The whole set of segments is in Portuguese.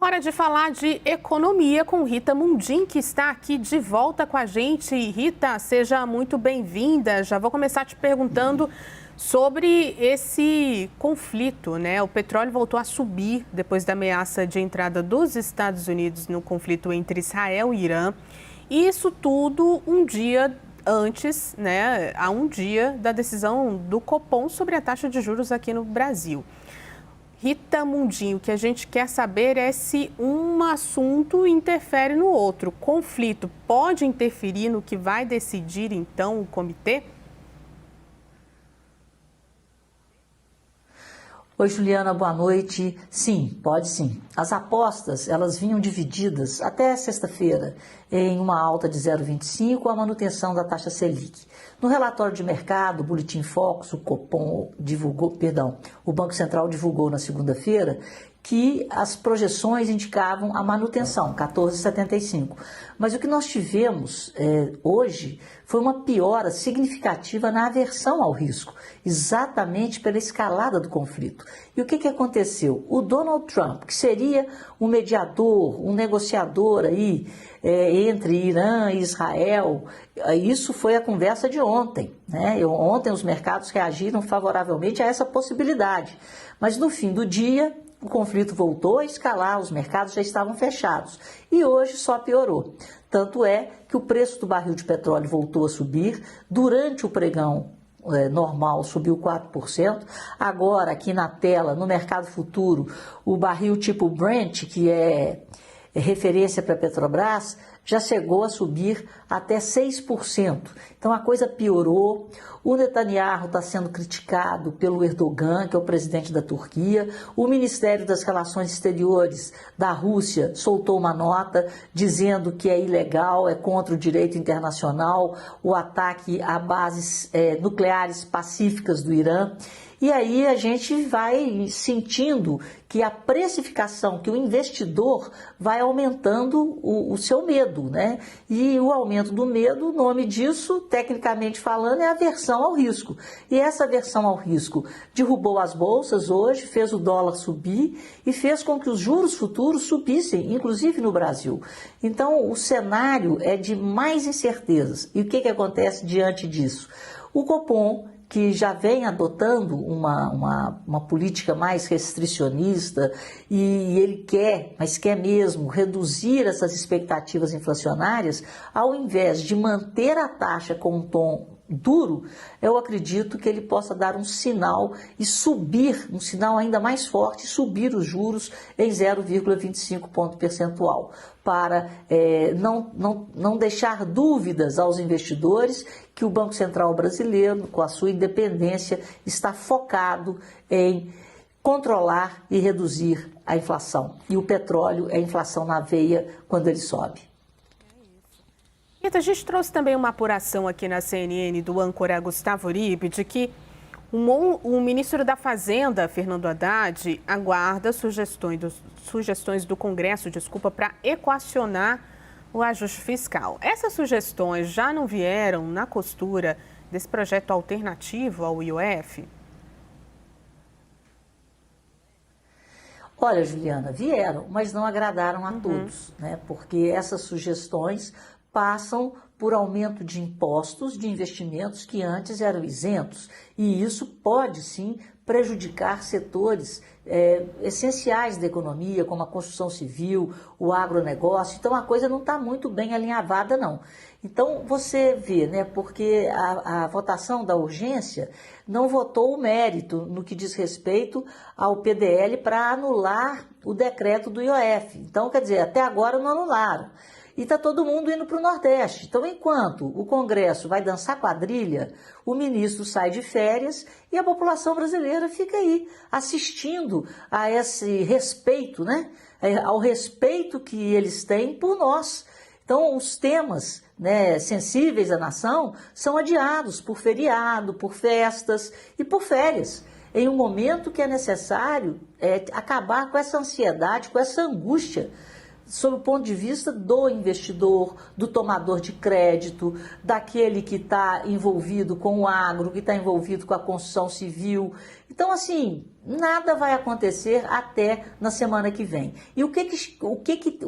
Hora de falar de economia com Rita Mundim, que está aqui de volta com a gente. Rita, seja muito bem-vinda. Já vou começar te perguntando sobre esse conflito, né? O petróleo voltou a subir depois da ameaça de entrada dos Estados Unidos no conflito entre Israel e Irã. E isso tudo um dia antes, né? Há um dia da decisão do Copom sobre a taxa de juros aqui no Brasil. Rita Mundim, o que a gente quer saber é se um assunto interfere no outro. Conflito pode interferir no que vai decidir, então, o comitê? Oi, Juliana, boa noite. Sim, pode sim. As apostas, elas vinham divididas até sexta-feira em uma alta de 0,25 a manutenção da taxa Selic. No relatório de mercado, o Boletim Focus, o Copom divulgou, o Banco Central divulgou na segunda-feira que as projeções indicavam a manutenção, 14,75. Mas o que nós tivemos hoje foi uma piora significativa na aversão ao risco, exatamente pela escalada do conflito. E o que aconteceu? O Donald Trump, que seria um mediador, um negociador aí entre Irã e Israel, isso foi a conversa de ontem, né? Ontem os mercados reagiram favoravelmente a essa possibilidade, mas no fim do dia o conflito voltou a escalar, os mercados já estavam fechados e hoje só piorou. Tanto é que o preço do barril de petróleo voltou a subir, durante o pregão normal subiu 4%, agora aqui na tela, no mercado futuro, o barril tipo Brent, que é referência para a Petrobras, já chegou a subir até 6%. Então a coisa piorou. O Netanyahu está sendo criticado pelo Erdogan, que é o presidente da Turquia. O Ministério das Relações Exteriores da Rússia soltou uma nota dizendo que é ilegal, é contra o direito internacional, o ataque a bases nucleares pacíficas do Irã. E aí a gente vai sentindo que a precificação, que o investidor vai aumentando o seu medo, né? E o aumento do medo, o nome disso, tecnicamente falando, é aversão ao risco. E essa aversão ao risco derrubou as bolsas hoje, fez o dólar subir e fez com que os juros futuros subissem, inclusive no Brasil. Então, o cenário é de mais incertezas. E o que acontece diante disso? O Copom, que já vem adotando uma política mais restricionista e ele quer, mas quer mesmo, reduzir essas expectativas inflacionárias, ao invés de manter a taxa com um tom duro, eu acredito que ele possa dar um sinal e subir, um sinal ainda mais forte, subir os juros em 0,25 ponto percentual, para não deixar dúvidas aos investidores que o Banco Central brasileiro, com a sua independência, está focado em controlar e reduzir a inflação. E o petróleo é inflação na veia quando ele sobe. Rita, a gente trouxe também uma apuração aqui na CNN do âncora Gustavo Uribe de que o ministro da Fazenda, Fernando Haddad, aguarda sugestões do Congresso, para equacionar o ajuste fiscal. Essas sugestões já não vieram na costura desse projeto alternativo ao IOF? Olha, Juliana, vieram, mas não agradaram a todos, né? Porque essas sugestões passam por aumento de impostos de investimentos que antes eram isentos. E isso pode, sim, prejudicar setores essenciais da economia, como a construção civil, o agronegócio. Então, a coisa não está muito bem alinhavada, não. Então, você vê, né, porque a votação da urgência não votou o mérito no que diz respeito ao PDL para anular o decreto do IOF. Então, quer dizer, até agora não anularam. E está todo mundo indo para o Nordeste. Então, enquanto o Congresso vai dançar quadrilha, o ministro sai de férias e a população brasileira fica aí assistindo a esse respeito, né? Ao respeito que eles têm por nós. Então, os temas, né, sensíveis à nação são adiados por feriado, por festas e por férias, em um momento que é necessário acabar com essa ansiedade, com essa angústia. sob o ponto de vista do investidor, do tomador de crédito, daquele que está envolvido com o agro, que está envolvido com a construção civil. Então, assim, nada vai acontecer até na semana que vem. E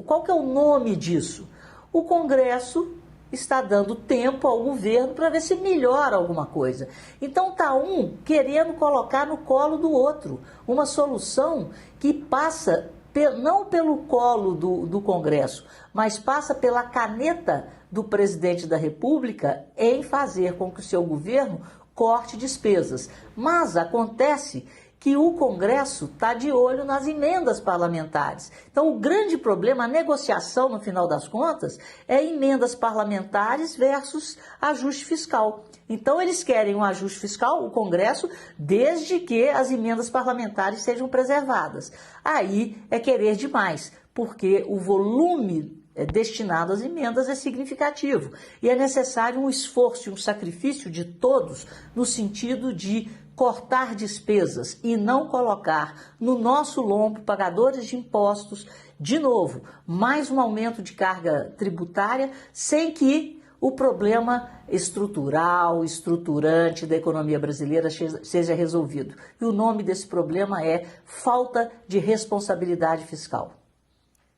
qual que é o nome disso? O Congresso está dando tempo ao governo para ver se melhora alguma coisa. Então está um querendo colocar no colo do outro uma solução que passa não pelo colo do Congresso, mas passa pela caneta do presidente da República em fazer com que o seu governo corte despesas. Mas acontece que o Congresso está de olho nas emendas parlamentares. Então, o grande problema, a negociação, no final das contas, é emendas parlamentares versus ajuste fiscal. Então, eles querem um ajuste fiscal, o Congresso, desde que as emendas parlamentares sejam preservadas. Aí é querer demais, porque o volume destinado às emendas é significativo. E é necessário um esforço e um sacrifício de todos no sentido de cortar despesas e não colocar no nosso lombo, pagadores de impostos, de novo, mais um aumento de carga tributária, sem que o problema estrutural, estruturante da economia brasileira seja resolvido. E o nome desse problema é falta de responsabilidade fiscal.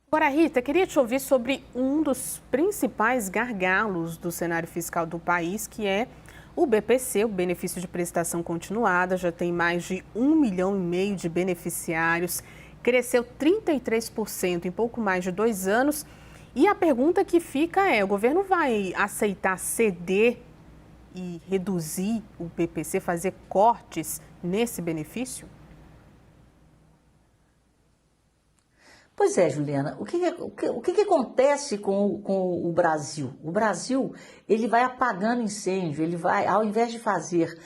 Agora, Rita, queria te ouvir sobre um dos principais gargalos do cenário fiscal do país, que é o BPC, o Benefício de Prestação Continuada. Já tem mais de 1,5 milhão de beneficiários, cresceu 33% em pouco mais de 2 anos. E a pergunta que fica é, o governo vai aceitar ceder e reduzir o BPC, fazer cortes nesse benefício? Pois é, Juliana, o que acontece com o Brasil? O Brasil, ele vai apagando incêndio, ele vai, ao invés de fazer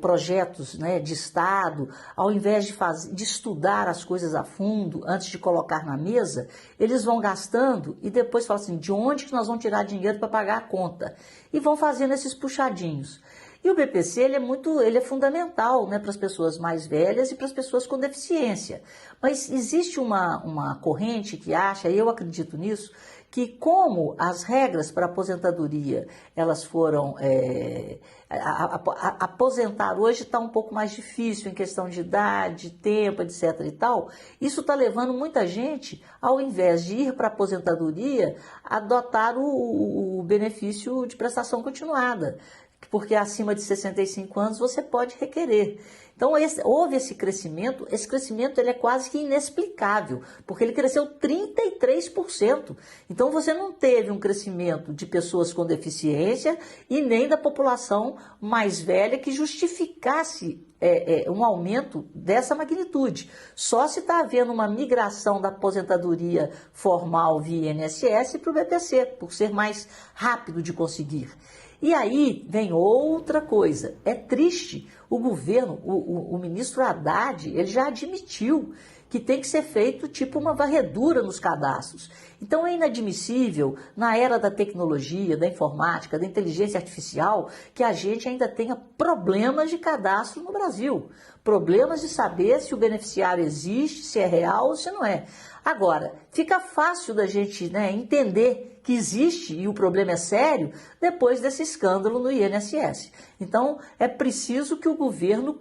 projetos, né, de Estado, ao invés de estudar as coisas a fundo antes de colocar na mesa, eles vão gastando e depois falam assim, de onde que nós vamos tirar dinheiro para pagar a conta? E vão fazendo esses puxadinhos. E o BPC ele é fundamental, né, para as pessoas mais velhas e para as pessoas com deficiência. Mas existe uma corrente que acha, e eu acredito nisso, que como as regras para aposentadoria, elas foram... aposentar hoje está um pouco mais difícil em questão de idade, tempo, etc. e tal. Isso está levando muita gente, ao invés de ir para a aposentadoria, a adotar o benefício de prestação continuada, porque acima de 65 anos você pode requerer. Então houve esse crescimento ele é quase que inexplicável, porque ele cresceu 33%. Então você não teve um crescimento de pessoas com deficiência e nem da população mais velha que justificasse um aumento dessa magnitude. Só se está havendo uma migração da aposentadoria formal via INSS para o BPC, por ser mais rápido de conseguir. E aí vem outra coisa, é triste, o governo, o ministro Haddad, ele já admitiu que tem que ser feito tipo uma varredura nos cadastros. Então é inadmissível, na era da tecnologia, da informática, da inteligência artificial, que a gente ainda tenha problemas de cadastro no Brasil. Problemas de saber se o beneficiário existe, se é real ou se não é. Agora, fica fácil da gente, né, entender que existe e o problema é sério depois desse escândalo no INSS. Então, é preciso que o governo,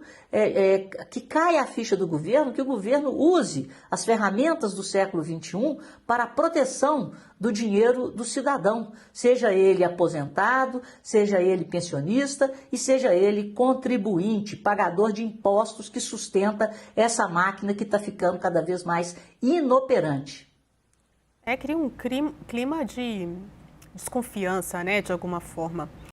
que caia a ficha do governo, que o governo use as ferramentas do século XXI para a proteção do dinheiro do cidadão, seja ele aposentado, seja ele pensionista e seja ele contribuinte, pagador de impostos que sustenta essa máquina que está ficando cada vez mais inoperante. Cria um clima de desconfiança, né, de alguma forma.